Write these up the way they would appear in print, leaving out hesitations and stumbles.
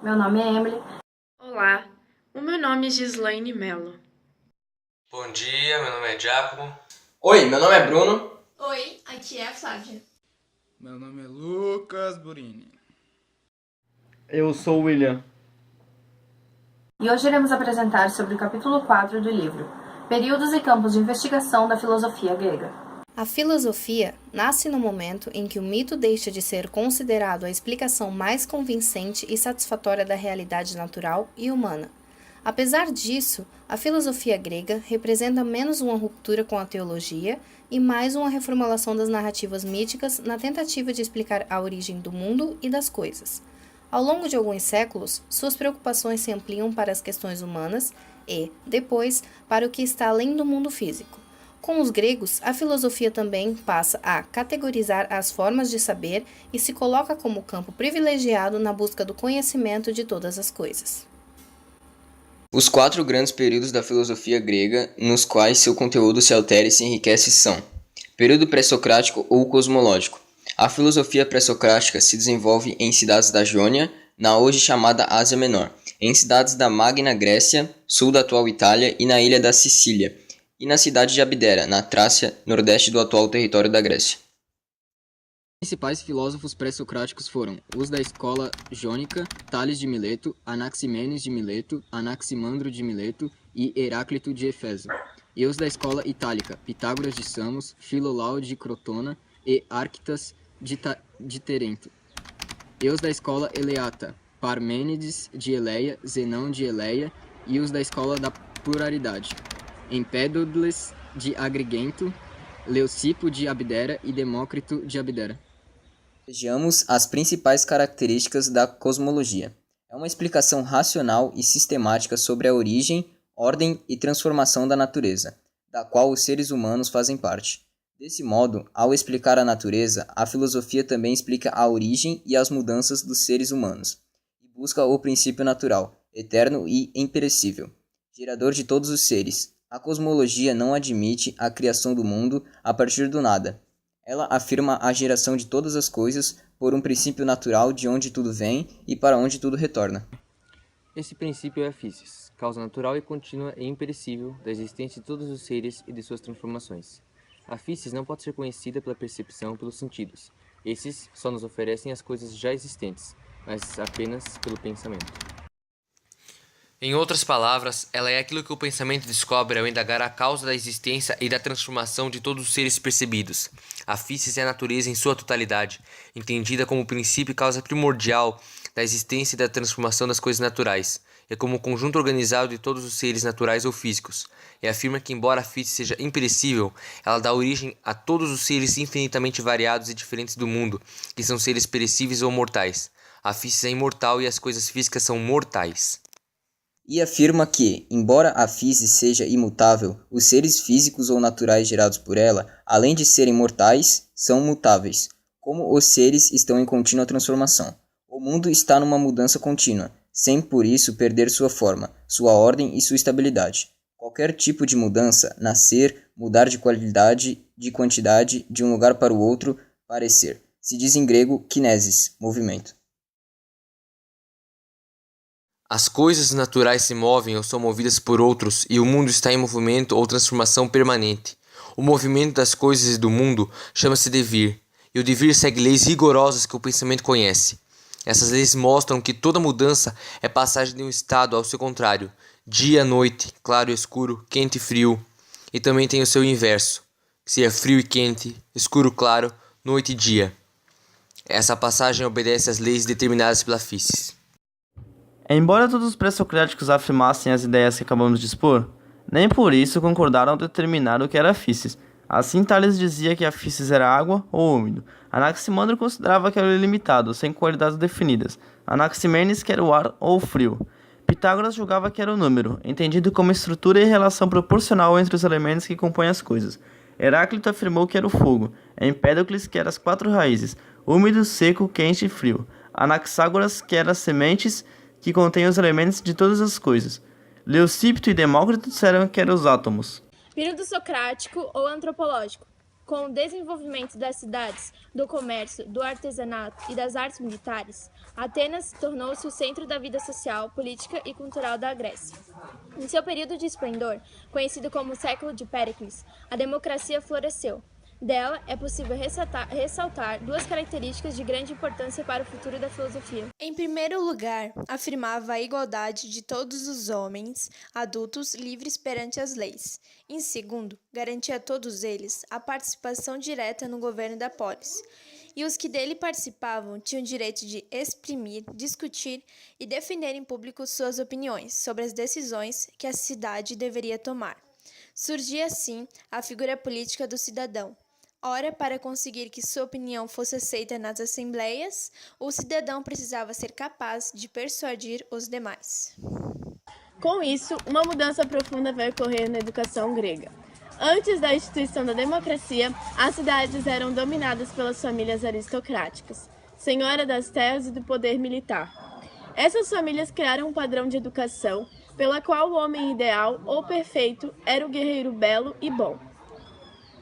Meu nome é Emily. Olá, o meu nome é Gislaine Mello. Bom dia, meu nome é Giacomo. Oi, meu nome é Bruno. Oi, aqui é a Flávia. Meu nome é Lucas Burini. Eu sou o William. E hoje iremos apresentar sobre o capítulo 4 do livro Períodos e Campos de Investigação da Filosofia Grega. A filosofia nasce no momento em que o mito deixa de ser considerado a explicação mais convincente e satisfatória da realidade natural e humana. Apesar disso, a filosofia grega representa menos uma ruptura com a teologia e mais uma reformulação das narrativas míticas na tentativa de explicar a origem do mundo e das coisas. Ao longo de alguns séculos, suas preocupações se ampliam para as questões humanas e, depois, para o que está além do mundo físico. Com os gregos, a filosofia também passa a categorizar as formas de saber e se coloca como campo privilegiado na busca do conhecimento de todas as coisas. Os 4 grandes períodos da filosofia grega, nos quais seu conteúdo se altera e se enriquece são: período pré-socrático ou cosmológico. A filosofia pré-socrática se desenvolve em cidades da Jônia, na hoje chamada Ásia Menor, em cidades da Magna Grécia, sul da atual Itália e na ilha da Sicília, e na cidade de Abdera, na Trácia, nordeste do atual território da Grécia. Os principais filósofos pré-socráticos foram os da escola jônica, Tales de Mileto, Anaximenes de Mileto, Anaximandro de Mileto e Heráclito de Éfeso, e os da escola itálica, Pitágoras de Samos, Filolau de Crotona e Arquitas de Terento, e os da escola eleata, Parmênides de Eleia, Zenão de Eleia, e os da escola da pluralidade, Empédocles de Agrigento, Leucipo de Abdera e Demócrito de Abdera. Vejamos as principais características da cosmologia. É uma explicação racional e sistemática sobre a origem, ordem e transformação da natureza, da qual os seres humanos fazem parte. Desse modo, ao explicar a natureza, a filosofia também explica a origem e as mudanças dos seres humanos, e busca o princípio natural, eterno e imperecível, gerador de todos os seres. A cosmologia não admite a criação do mundo a partir do nada. Ela afirma a geração de todas as coisas por um princípio natural de onde tudo vem e para onde tudo retorna. Esse princípio é a físis, causa natural e contínua e imperecível da existência de todos os seres e de suas transformações. A físis não pode ser conhecida pela percepção ou pelos sentidos. Esses só nos oferecem as coisas já existentes, mas apenas pelo pensamento. Em outras palavras, ela é aquilo que o pensamento descobre ao indagar a causa da existência e da transformação de todos os seres percebidos. A físis é a natureza em sua totalidade, entendida como o princípio e causa primordial da existência e da transformação das coisas naturais. É como o conjunto organizado de todos os seres naturais ou físicos, e afirma que, embora a física seja imperecível, ela dá origem a todos os seres infinitamente variados e diferentes do mundo, que são seres perecíveis ou mortais. A física é imortal e as coisas físicas são mortais. E afirma que, embora a física seja imutável, os seres físicos ou naturais gerados por ela, além de serem mortais, são mutáveis, como os seres estão em contínua transformação. O mundo está numa mudança contínua, sem por isso perder sua forma, sua ordem e sua estabilidade. Qualquer tipo de mudança, nascer, mudar de qualidade, de quantidade, de um lugar para o outro, parecer. Se diz em grego kinesis, movimento. As coisas naturais se movem ou são movidas por outros, e o mundo está em movimento ou transformação permanente. O movimento das coisas e do mundo chama-se devir, e o devir segue leis rigorosas que o pensamento conhece. Essas leis mostram que toda mudança é passagem de um estado ao seu contrário, dia, noite, claro e escuro, quente e frio, e também tem o seu inverso, que seria frio e quente, escuro claro, noite e dia. Essa passagem obedece às leis determinadas pela física. Embora todos os pré-socráticos afirmassem as ideias que acabamos de expor, nem por isso concordaram ao determinar o que era a físis. Assim, Tales dizia que a físis era água ou úmido. Anaximandro considerava que era ilimitado, sem qualidades definidas. Anaximenes que era o ar ou o frio. Pitágoras julgava que era o número, entendido como estrutura e relação proporcional entre os elementos que compõem as coisas. Heráclito afirmou que era o fogo. Empédocles que eram as 4 raízes, úmido, seco, quente e frio. Anaxágoras que eram as sementes que contêm os elementos de todas as coisas. Leucipo e Demócrito disseram que eram os átomos. Período socrático ou antropológico. Com o desenvolvimento das cidades, do comércio, do artesanato e das artes militares, Atenas tornou-se o centro da vida social, política e cultural da Grécia. Em seu período de esplendor, conhecido como o século de Péricles, a democracia floresceu. Dela é possível ressaltar duas características de grande importância para o futuro da filosofia. Em primeiro lugar, afirmava a igualdade de todos os homens adultos livres perante as leis. Em segundo, garantia a todos eles a participação direta no governo da polis. E os que dele participavam tinham o direito de exprimir, discutir e defender em público suas opiniões sobre as decisões que a cidade deveria tomar. Surgia assim a figura política do cidadão. Ora, para conseguir que sua opinião fosse aceita nas assembleias, o cidadão precisava ser capaz de persuadir os demais. Com isso, uma mudança profunda vai ocorrer na educação grega. Antes da instituição da democracia, as cidades eram dominadas pelas famílias aristocráticas, senhora das terras e do poder militar. Essas famílias criaram um padrão de educação pela qual o homem ideal ou perfeito era o guerreiro belo e bom.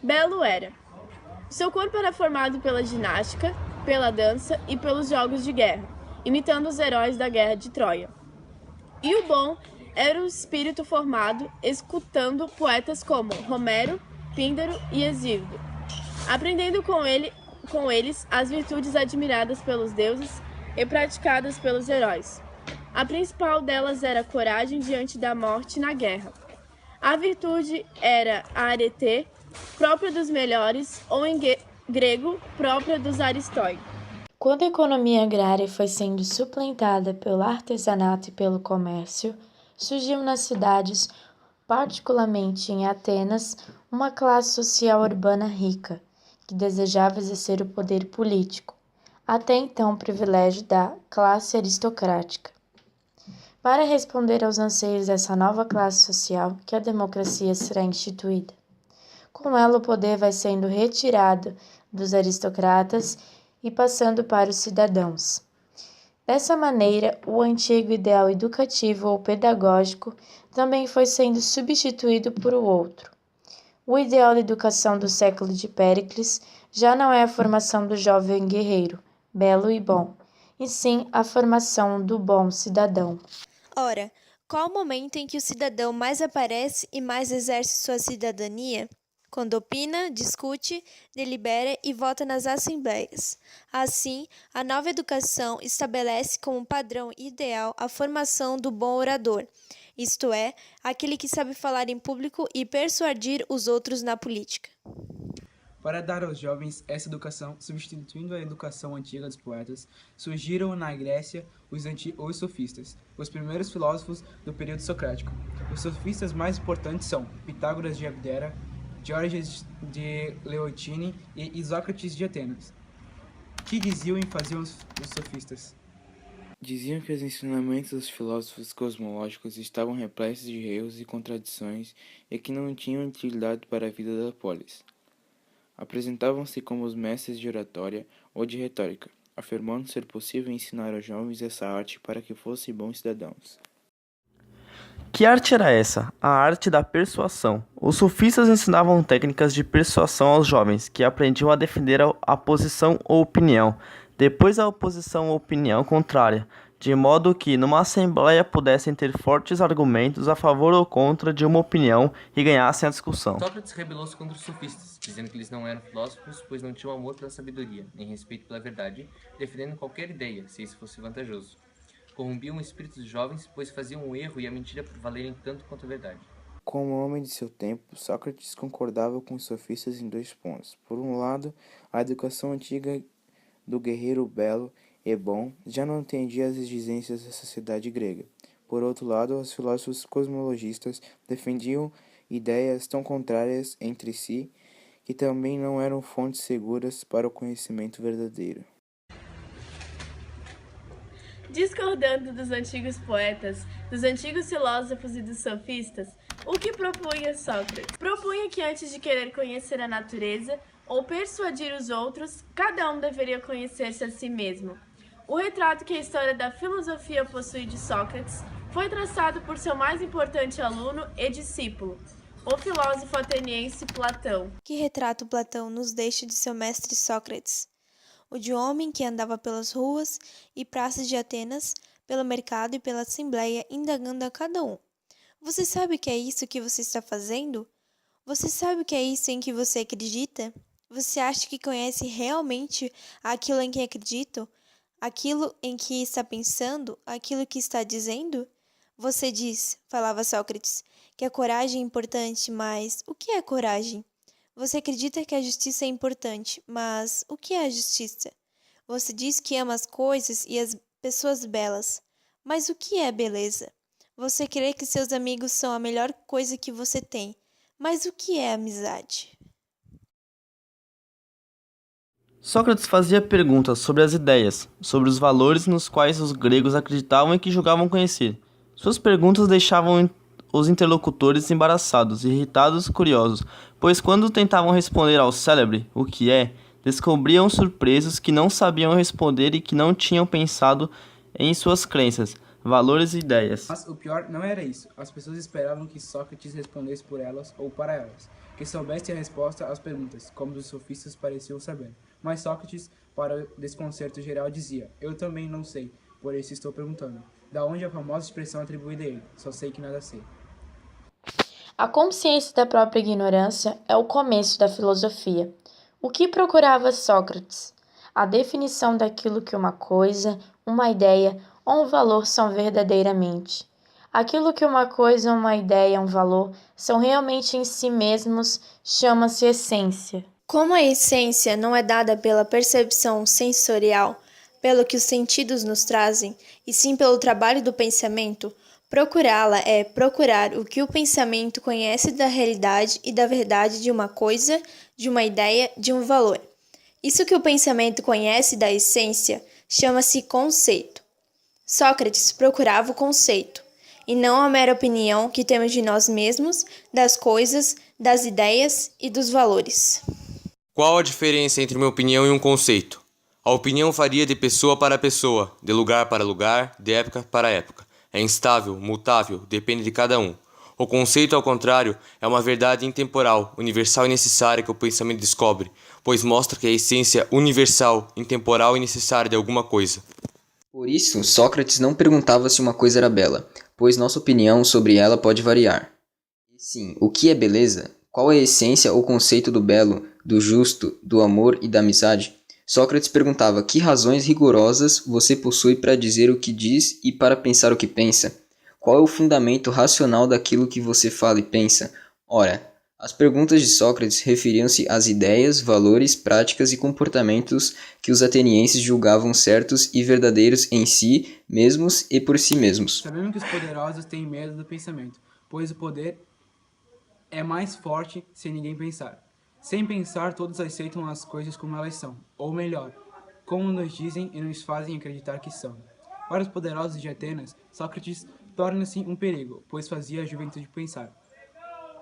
Belo era. Seu corpo era formado pela ginástica, pela dança e pelos jogos de guerra, imitando os heróis da guerra de Troia. E o bom era o espírito formado, escutando poetas como Homero, Píndaro e Hesíodo, aprendendo com eles as virtudes admiradas pelos deuses e praticadas pelos heróis. A principal delas era a coragem diante da morte na guerra. A virtude era a arete, própria dos melhores, ou em grego, própria dos aristóicos. Quando a economia agrária foi sendo suplantada pelo artesanato e pelo comércio, surgiu nas cidades, particularmente em Atenas, uma classe social urbana rica, que desejava exercer o poder político, até então privilégio da classe aristocrática. Para responder aos anseios dessa nova classe social, que a democracia será instituída. Com ela, o poder vai sendo retirado dos aristocratas e passando para os cidadãos. Dessa maneira, o antigo ideal educativo ou pedagógico também foi sendo substituído por outro. O ideal da educação do século de Péricles já não é a formação do jovem guerreiro, belo e bom, e sim a formação do bom cidadão. Ora, qual o momento em que o cidadão mais aparece e mais exerce sua cidadania? Quando opina, discute, delibera e vota nas assembleias. Assim, a nova educação estabelece como padrão ideal a formação do bom orador, isto é, aquele que sabe falar em público e persuadir os outros na política. Para dar aos jovens essa educação, substituindo a educação antiga dos poetas, surgiram na Grécia os sofistas, os primeiros filósofos do período socrático. Os sofistas mais importantes são Pitágoras de Abdera, Diógenes de Leontine e Isócrates de Atenas. Que diziam e faziam os sofistas? Diziam que os ensinamentos dos filósofos cosmológicos estavam repletos de erros e contradições e que não tinham utilidade para a vida da polis. Apresentavam-se como os mestres de oratória ou de retórica, afirmando ser possível ensinar aos jovens essa arte para que fossem bons cidadãos. Que arte era essa? A arte da persuasão. Os sofistas ensinavam técnicas de persuasão aos jovens, que aprendiam a defender a posição ou opinião, depois a oposição ou opinião contrária, de modo que numa assembleia pudessem ter fortes argumentos a favor ou contra de uma opinião e ganhassem a discussão. Sócrates rebelou-se contra os sofistas, dizendo que eles não eram filósofos, pois não tinham amor pela sabedoria, nem respeito pela verdade, defendendo qualquer ideia, se isso fosse vantajoso. Corrompiam o espírito dos jovens, pois faziam o erro e a mentira valerem tanto quanto a verdade. Como homem de seu tempo, Sócrates concordava com os sofistas em 2 pontos. Por um lado, a educação antiga do guerreiro belo e bom já não atendia às exigências da sociedade grega. Por outro lado, os filósofos cosmologistas defendiam ideias tão contrárias entre si que também não eram fontes seguras para o conhecimento verdadeiro. Discordando dos antigos poetas, dos antigos filósofos e dos sofistas, o que propunha Sócrates? Propunha que antes de querer conhecer a natureza ou persuadir os outros, cada um deveria conhecer-se a si mesmo. O retrato que a história da filosofia possui de Sócrates foi traçado por seu mais importante aluno e discípulo, O filósofo ateniense Platão. Que retrato Platão nos deixa de seu mestre Sócrates? O de um homem que andava pelas ruas e praças de Atenas, pelo mercado e pela assembleia, indagando a cada um: você sabe o que é isso que você está fazendo? Você sabe o que é isso em que você acredita? Você acha que conhece realmente aquilo em que acredita? Aquilo em que está pensando? Aquilo que está dizendo? Você diz, falava Sócrates, que a coragem é importante, mas o que é coragem? Você acredita que a justiça é importante, mas o que é a justiça? Você diz que ama as coisas e as pessoas belas, mas o que é beleza? Você crê que seus amigos são a melhor coisa que você tem, mas o que é amizade? Sócrates fazia perguntas sobre as ideias, sobre os valores nos quais os gregos acreditavam e que julgavam conhecer. Suas perguntas deixavam os interlocutores embaraçados, irritados, curiosos, pois quando tentavam responder ao célebre "o que é", descobriam surpresos que não sabiam responder e que não tinham pensado em suas crenças, valores e ideias. Mas o pior não era isso. As pessoas esperavam que Sócrates respondesse por elas ou para elas, que soubesse a resposta às perguntas, como os sofistas pareciam saber. Mas Sócrates, para o desconcerto geral, dizia: eu também não sei, por isso estou perguntando. Da onde a famosa expressão atribuída a ele: só sei que nada sei. A consciência da própria ignorância é o começo da filosofia. O que procurava Sócrates? A definição daquilo que uma coisa, uma ideia ou um valor são verdadeiramente. Aquilo que uma coisa, uma ideia, um valor são realmente em si mesmos chama-se essência. Como a essência não é dada pela percepção sensorial, pelo que os sentidos nos trazem, e sim pelo trabalho do pensamento, procurá-la é procurar o que o pensamento conhece da realidade e da verdade de uma coisa, de uma ideia, de um valor. Isso que o pensamento conhece da essência chama-se conceito. Sócrates procurava o conceito, e não a mera opinião que temos de nós mesmos, das coisas, das ideias e dos valores. Qual a diferença entre uma opinião e um conceito? A opinião varia de pessoa para pessoa, de lugar para lugar, de época para época. É instável, mutável, depende de cada um. O conceito, ao contrário, é uma verdade intemporal, universal e necessária que o pensamento descobre, pois mostra que é a essência universal, intemporal e necessária de alguma coisa. Por isso, Sócrates não perguntava se uma coisa era bela, pois nossa opinião sobre ela pode variar. E sim, o que é beleza? Qual é a essência ou conceito do belo, do justo, do amor e da amizade? Sócrates perguntava: que razões rigorosas você possui para dizer o que diz e para pensar o que pensa? Qual é o fundamento racional daquilo que você fala e pensa? Ora, as perguntas de Sócrates referiam-se às ideias, valores, práticas e comportamentos que os atenienses julgavam certos e verdadeiros em si mesmos e por si mesmos. Sabemos que os poderosos têm medo do pensamento, pois o poder é mais forte sem ninguém pensar. Sem pensar, todos aceitam as coisas como elas são, ou melhor, como nos dizem e nos fazem acreditar que são. Para os poderosos de Atenas, Sócrates torna-se um perigo, pois fazia a juventude pensar.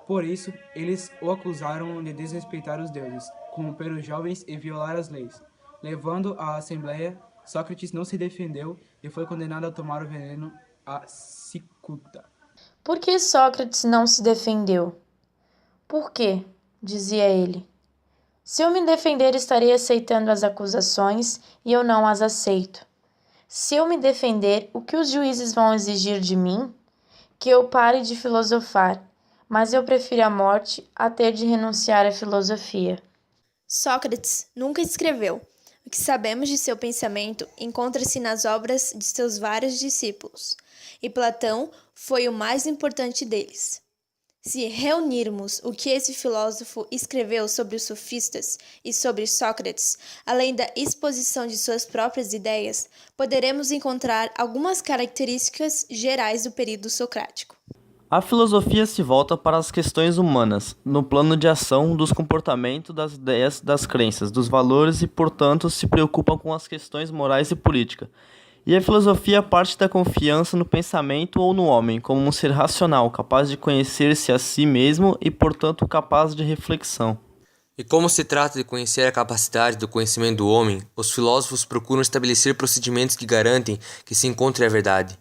Por isso, eles o acusaram de desrespeitar os deuses, corromper os jovens e violar as leis. Levando à assembleia, Sócrates não se defendeu e foi condenado a tomar o veneno a cicuta. Por que Sócrates não se defendeu? Por quê? Dizia ele. Se eu me defender, estarei aceitando as acusações e eu não as aceito. Se eu me defender, o que os juízes vão exigir de mim? Que eu pare de filosofar, mas eu prefiro a morte a ter de renunciar à filosofia. Sócrates nunca escreveu. O que sabemos de seu pensamento encontra-se nas obras de seus vários discípulos, e Platão foi o mais importante deles. Se reunirmos o que esse filósofo escreveu sobre os sofistas e sobre Sócrates, além da exposição de suas próprias ideias, poderemos encontrar algumas características gerais do período socrático. A filosofia se volta para as questões humanas, no plano de ação, dos comportamentos, das ideias, das crenças, dos valores e, portanto, se preocupa com as questões morais e políticas. E a filosofia parte da confiança no pensamento ou no homem, como um ser racional, capaz de conhecer-se a si mesmo e, portanto, capaz de reflexão. E como se trata de conhecer a capacidade do conhecimento do homem, os filósofos procuram estabelecer procedimentos que garantem que se encontre a verdade.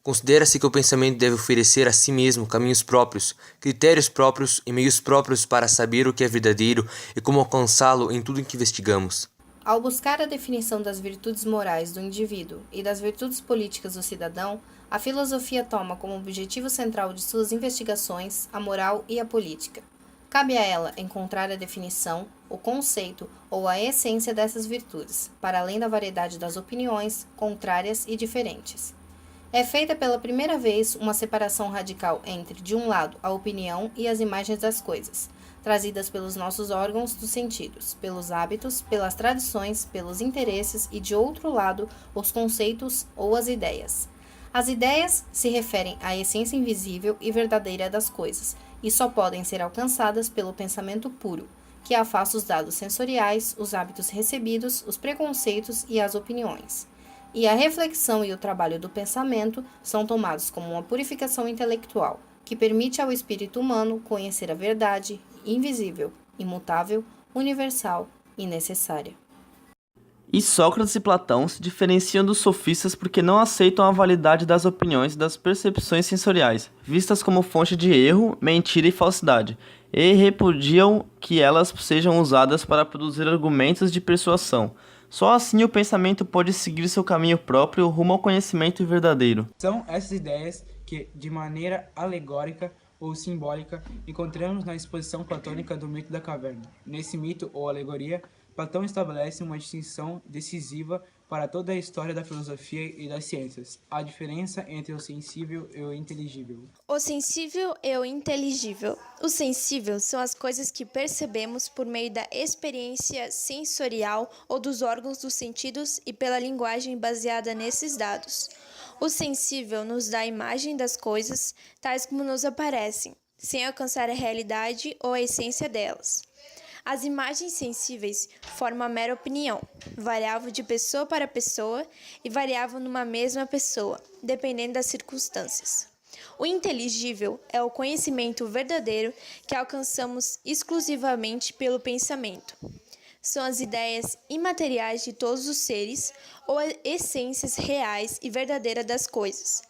Considera-se que o pensamento deve oferecer a si mesmo caminhos próprios, critérios próprios e meios próprios para saber o que é verdadeiro e como alcançá-lo em tudo em que investigamos. Ao buscar a definição das virtudes morais do indivíduo e das virtudes políticas do cidadão, a filosofia toma como objetivo central de suas investigações a moral e a política. Cabe a ela encontrar a definição, o conceito ou a essência dessas virtudes, para além da variedade das opiniões, contrárias e diferentes. É feita pela primeira vez uma separação radical entre, de um lado, a opinião e as imagens das coisas, trazidas pelos nossos órgãos dos sentidos, pelos hábitos, pelas tradições, pelos interesses e, de outro lado, os conceitos ou as ideias. As ideias se referem à essência invisível e verdadeira das coisas e só podem ser alcançadas pelo pensamento puro, que afasta os dados sensoriais, os hábitos recebidos, os preconceitos e as opiniões. E a reflexão e o trabalho do pensamento são tomados como uma purificação intelectual, que permite ao espírito humano conhecer a verdade invisível, imutável, universal e necessária. E Sócrates e Platão se diferenciam dos sofistas porque não aceitam a validade das opiniões e das percepções sensoriais, vistas como fonte de erro, mentira e falsidade, e repudiam que elas sejam usadas para produzir argumentos de persuasão. Só assim o pensamento pode seguir seu caminho próprio rumo ao conhecimento verdadeiro. São essas ideias que, de maneira alegórica ou simbólica, encontramos na exposição platônica do mito da caverna. Nesse mito ou alegoria, Platão estabelece uma distinção decisiva para toda a história da filosofia e das ciências, a diferença entre o sensível e o inteligível. O sensível e o inteligível. O sensível são as coisas que percebemos por meio da experiência sensorial ou dos órgãos dos sentidos e pela linguagem baseada nesses dados. O sensível nos dá a imagem das coisas, tais como nos aparecem, sem alcançar a realidade ou a essência delas. As imagens sensíveis formam a mera opinião, variável de pessoa para pessoa e variável numa mesma pessoa, dependendo das circunstâncias. O inteligível é o conhecimento verdadeiro que alcançamos exclusivamente pelo pensamento. São as ideias imateriais de todos os seres ou as essências reais e verdadeiras das coisas.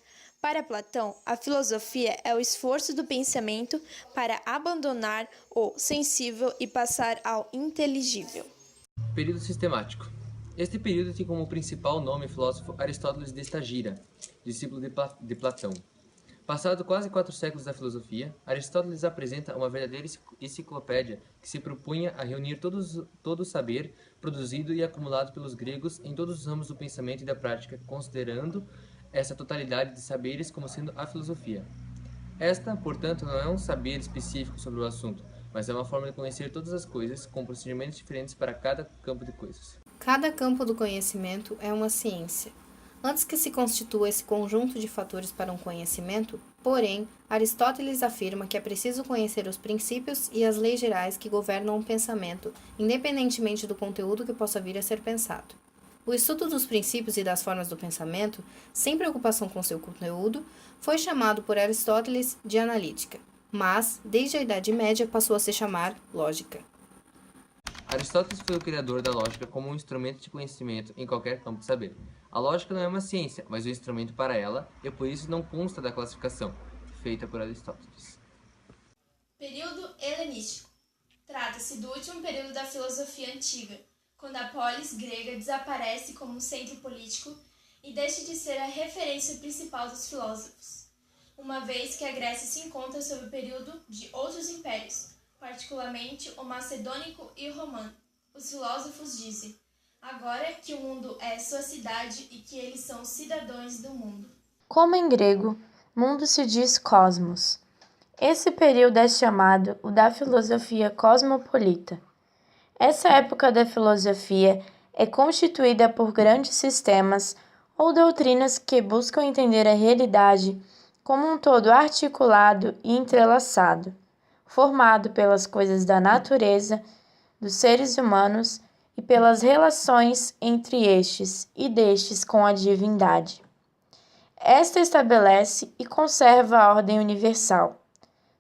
Para Platão, a filosofia é o esforço do pensamento para abandonar o sensível e passar ao inteligível. Período sistemático. Este período tem como principal nome o filósofo Aristóteles de Estagira, discípulo de Platão. Passado quase 4 séculos da filosofia, Aristóteles apresenta uma verdadeira enciclopédia que se propunha a reunir todo o saber produzido e acumulado pelos gregos em todos os ramos do pensamento e da prática, considerando essa totalidade de saberes como sendo a filosofia. Esta, portanto, não é um saber específico sobre o assunto, mas é uma forma de conhecer todas as coisas, com procedimentos diferentes para cada campo de coisas. Cada campo do conhecimento é uma ciência. Antes que se constitua esse conjunto de fatores para um conhecimento, porém, Aristóteles afirma que é preciso conhecer os princípios e as leis gerais que governam o pensamento, independentemente do conteúdo que possa vir a ser pensado. O estudo dos princípios e das formas do pensamento, sem preocupação com seu conteúdo, foi chamado por Aristóteles de analítica, mas, desde a Idade Média, passou a se chamar lógica. Aristóteles foi o criador da lógica como um instrumento de conhecimento em qualquer campo de saber. A lógica não é uma ciência, mas um instrumento para ela, e por isso não consta da classificação feita por Aristóteles. Período helenístico. Trata-se do último período da filosofia antiga, quando a polis grega desaparece como centro político e deixa de ser a referência principal dos filósofos, uma vez que a Grécia se encontra sob o período de outros impérios, particularmente o macedônico e o romano. Os filósofos dizem: agora que o mundo é sua cidade e que eles são cidadãos do mundo. Como em grego, mundo se diz cosmos. Esse período é chamado o da filosofia cosmopolita. Essa época da filosofia é constituída por grandes sistemas ou doutrinas que buscam entender a realidade como um todo articulado e entrelaçado, formado pelas coisas da natureza, dos seres humanos e pelas relações entre estes e destes com a divindade. Esta estabelece e conserva a ordem universal.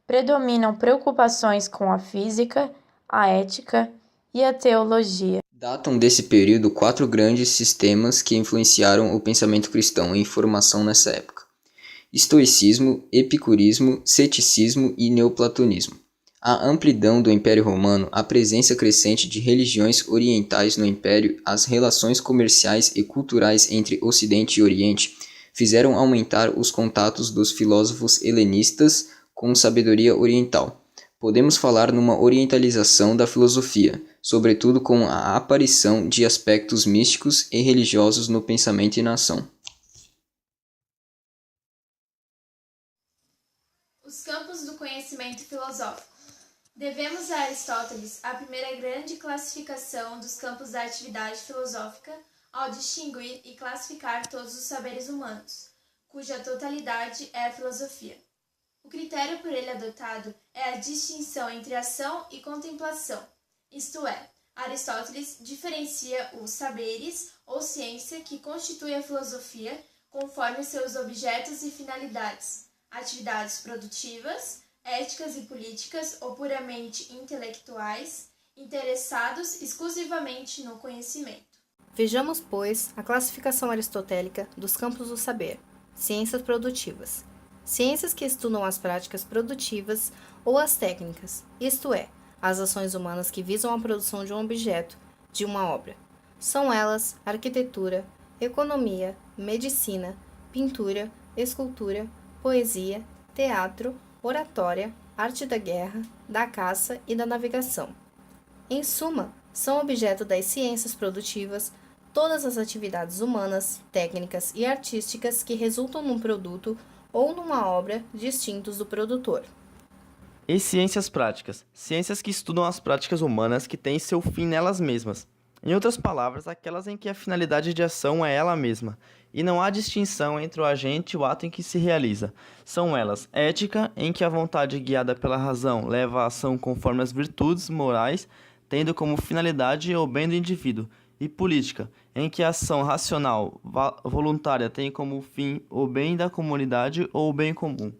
Predominam preocupações com a física, a ética e a teologia. Datam desse período 4 grandes sistemas que influenciaram o pensamento cristão em formação nessa época. estoicismo, epicurismo, ceticismo e neoplatonismo. A amplidão do Império Romano, a presença crescente de religiões orientais no Império, as relações comerciais e culturais entre Ocidente e Oriente fizeram aumentar os contatos dos filósofos helenistas com sabedoria oriental. Podemos falar numa orientalização da filosofia, sobretudo com a aparição de aspectos místicos e religiosos no pensamento e na ação. Os campos do conhecimento filosófico. Devemos a Aristóteles a primeira grande classificação dos campos da atividade filosófica ao distinguir e classificar todos os saberes humanos, cuja totalidade é a filosofia. O critério por ele adotado é a distinção entre ação e contemplação, isto é, Aristóteles diferencia os saberes ou ciência que constitui a filosofia conforme seus objetos e finalidades, atividades produtivas, éticas e políticas ou puramente intelectuais, interessados exclusivamente no conhecimento. Vejamos, pois, a classificação aristotélica dos campos do saber. Ciências produtivas. Ciências que estudam as práticas produtivas ou as técnicas, isto é, as ações humanas que visam a produção de um objeto, de uma obra. São elas arquitetura, economia, medicina, pintura, escultura, poesia, teatro, oratória, arte da guerra, da caça e da navegação. Em suma, são objeto das ciências produtivas todas as atividades humanas, técnicas e artísticas que resultam num produto ou numa obra distintos do produtor. E ciências práticas, ciências que estudam as práticas humanas que têm seu fim nelas mesmas. Em outras palavras, aquelas em que a finalidade de ação é ela mesma, e não há distinção entre o agente e o ato em que se realiza. São elas ética, em que a vontade guiada pela razão leva a ação conforme as virtudes morais, tendo como finalidade o bem do indivíduo, e política, em que a ação racional, voluntária tem como fim o bem da comunidade ou o bem comum.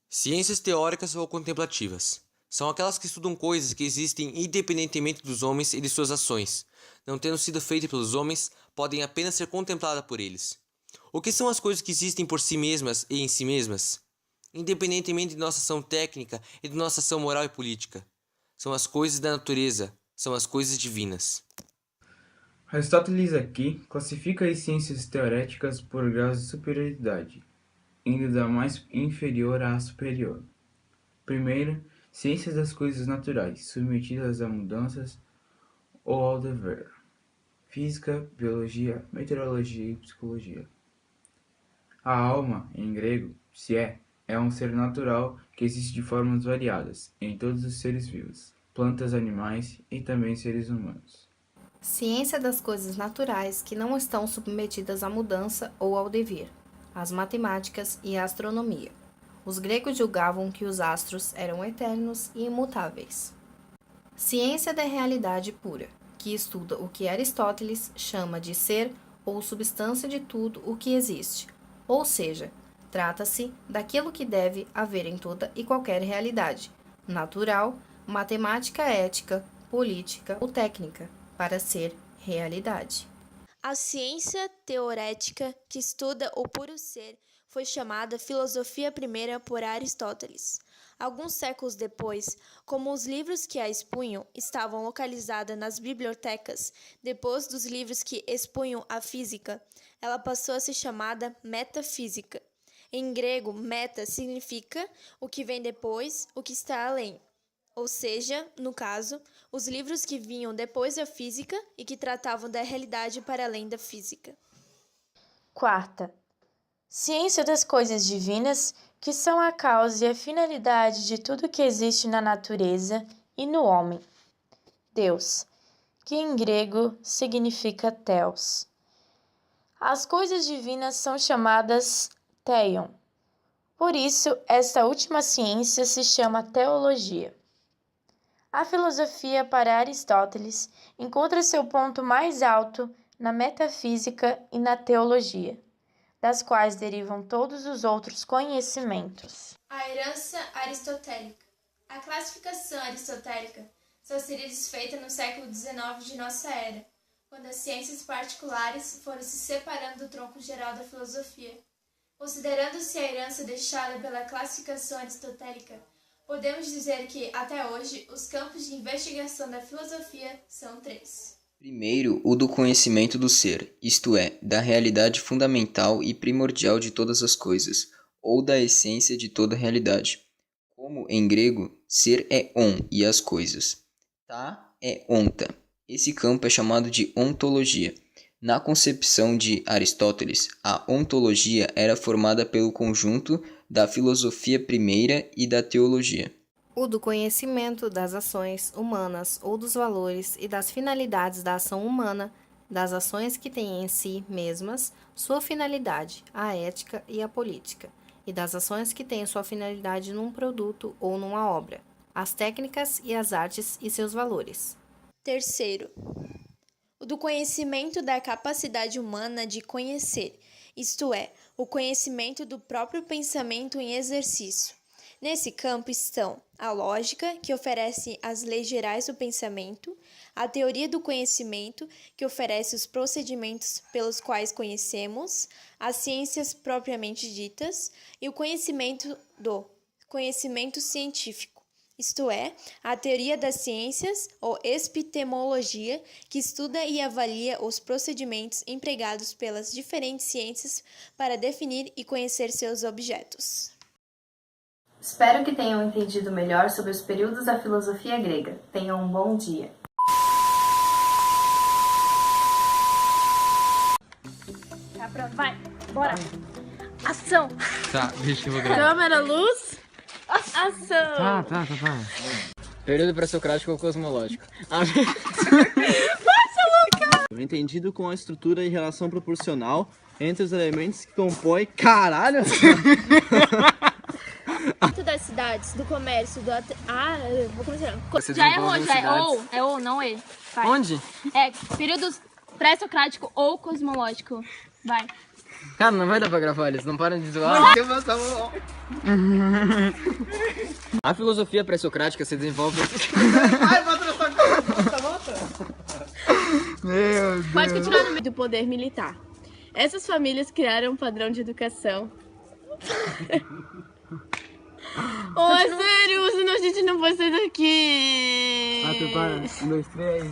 Ciências teóricas ou contemplativas são aquelas que estudam coisas que existem independentemente dos homens e de suas ações. Não tendo sido feitas pelos homens, podem apenas ser contempladas por eles. O que são as coisas que existem por si mesmas e em si mesmas? Independentemente de nossa ação técnica e de nossa ação moral e política. São as coisas da natureza, são as coisas divinas. Aristóteles aqui classifica as ciências teoréticas por graus de superioridade, indo da mais inferior à superior. Primeiro, ciências das coisas naturais, submetidas a mudanças ou ao dever. Física, biologia, meteorologia e psicologia. A alma, em grego, psié, é um ser natural que existe de formas variadas em todos os seres vivos, plantas, animais e também seres humanos. Ciência das coisas naturais que não estão submetidas à mudança ou ao dever. As matemáticas e a astronomia. Os gregos julgavam que os astros eram eternos e imutáveis. Ciência da realidade pura, que estuda o que Aristóteles chama de ser ou substância de tudo o que existe, ou seja, trata-se daquilo que deve haver em toda e qualquer realidade, natural, matemática, ética, política ou técnica, para ser realidade. A ciência teorética que estuda o puro ser foi chamada filosofia primeira por Aristóteles. Alguns séculos depois, como os livros que a expunham estavam localizados nas bibliotecas, depois dos livros que expunham a física, ela passou a ser chamada metafísica. Em grego, meta significa o que vem depois, o que está além. Ou seja, no caso, os livros que vinham depois da física e que tratavam da realidade para além da física. Quarta, ciência das coisas divinas, que são a causa e a finalidade de tudo que existe na natureza e no homem. Deus, que em grego significa Theos. As coisas divinas são chamadas Theion. Por isso, esta última ciência se chama teologia. A filosofia para Aristóteles encontra seu ponto mais alto na metafísica e na teologia, das quais derivam todos os outros conhecimentos. A herança aristotélica. A classificação aristotélica só seria desfeita no século XIX de nossa era, quando as ciências particulares foram se separando do tronco geral da filosofia. Considerando-se a herança deixada pela classificação aristotélica, podemos dizer que, até hoje, os campos de investigação da filosofia são 3. Primeiro, o do conhecimento do ser, isto é, da realidade fundamental e primordial de todas as coisas, ou da essência de toda realidade. Como, em grego, ser é on e as coisas. Ta é onta. Esse campo é chamado de ontologia. Na concepção de Aristóteles, a ontologia era formada pelo conjunto da filosofia primeira e da teologia. O do conhecimento das ações humanas ou dos valores e das finalidades da ação humana, das ações que têm em si mesmas sua finalidade, a ética e a política, e das ações que têm sua finalidade num produto ou numa obra, as técnicas e as artes e seus valores. Terceiro, o do conhecimento da capacidade humana de conhecer, isto é, o conhecimento do próprio pensamento em exercício. Nesse campo estão a lógica, que oferece as leis gerais do pensamento, a teoria do conhecimento, que oferece os procedimentos pelos quais conhecemos, as ciências propriamente ditas, e o conhecimento do conhecimento científico, isto é, a teoria das ciências ou epistemologia, que estuda e avalia os procedimentos empregados pelas diferentes ciências para definir e conhecer seus objetos. Espero que tenham entendido melhor sobre os períodos da filosofia grega. Tenham um bom dia. Tá pronto, vai, bora. Ação. Tá, deixa que eu vou gravar. Câmera, luz, ação. Tá. Período pré-socrático ou cosmológico. Entendido com a estrutura e relação proporcional entre os elementos que compõem... Caralho! Das cidades, do comércio, do... vou começar. Você Já desenvolve errou, já é cidades. ou, não e. Vai. Onde? É período pré-socrático ou cosmológico. Vai. Cara, não vai dar pra gravar, eles não param de zoar. A filosofia pré-socrática se desenvolve... Pode continuar no meio do poder militar. Essas famílias criaram um padrão de educação. Ô, sério, senão a gente não vai sair daqui. Um, dois, três.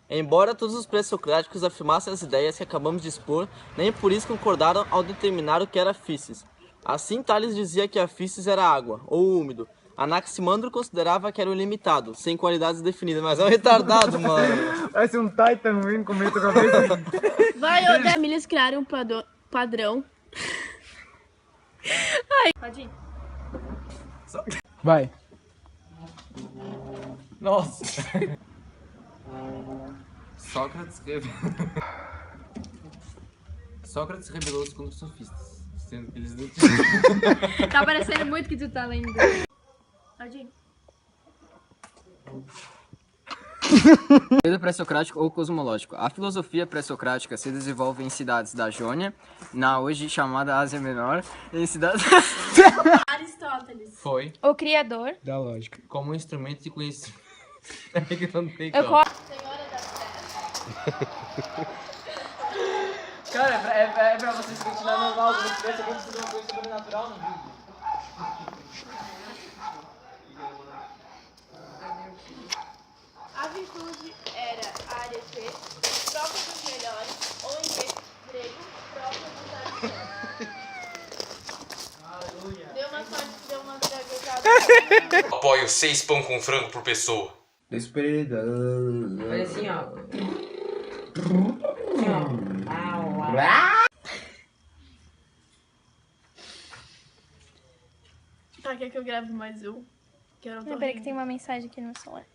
Embora todos os pré-socráticos afirmassem as ideias que acabamos de expor, nem por isso concordaram ao determinar o que era físis. Assim, Tales dizia que a físis era água, ou úmido. Anaximandro considerava que era o ilimitado, sem qualidades definidas. Mas é um retardado, mano. Parece um Titan vindo com medo com a cabeça. Vai, ô, as famílias criaram um padrão. Ai. Pode ir. Vai. Nossa. Sócrates rebelou-se contra os sofistas, sendo que eles não Tá parecendo muito que tu tá lendo. Pode ir. Período pré-socrático ou cosmológico. A filosofia pré-socrática se desenvolve em cidades da Jônia, na hoje chamada Ásia Menor, em cidades... Aristóteles. foi O criador. Da lógica. como um instrumento de conhecimento. É que não tem Eu como. Senhora da Terra. Cara, é pra vocês continuarem normal, se você tivesse alguém de uma coisa sobrenatural no vídeo. A virtude era a arete, própria dos melhores, ou em grego, própria dos aristões. Deu uma sorte que deu uma gaguejada. Apoio 6 pão com frango por pessoa. Olha assim, ó. Tá, quer que eu grave mais um? Peraí que tem uma mensagem aqui no meu celular.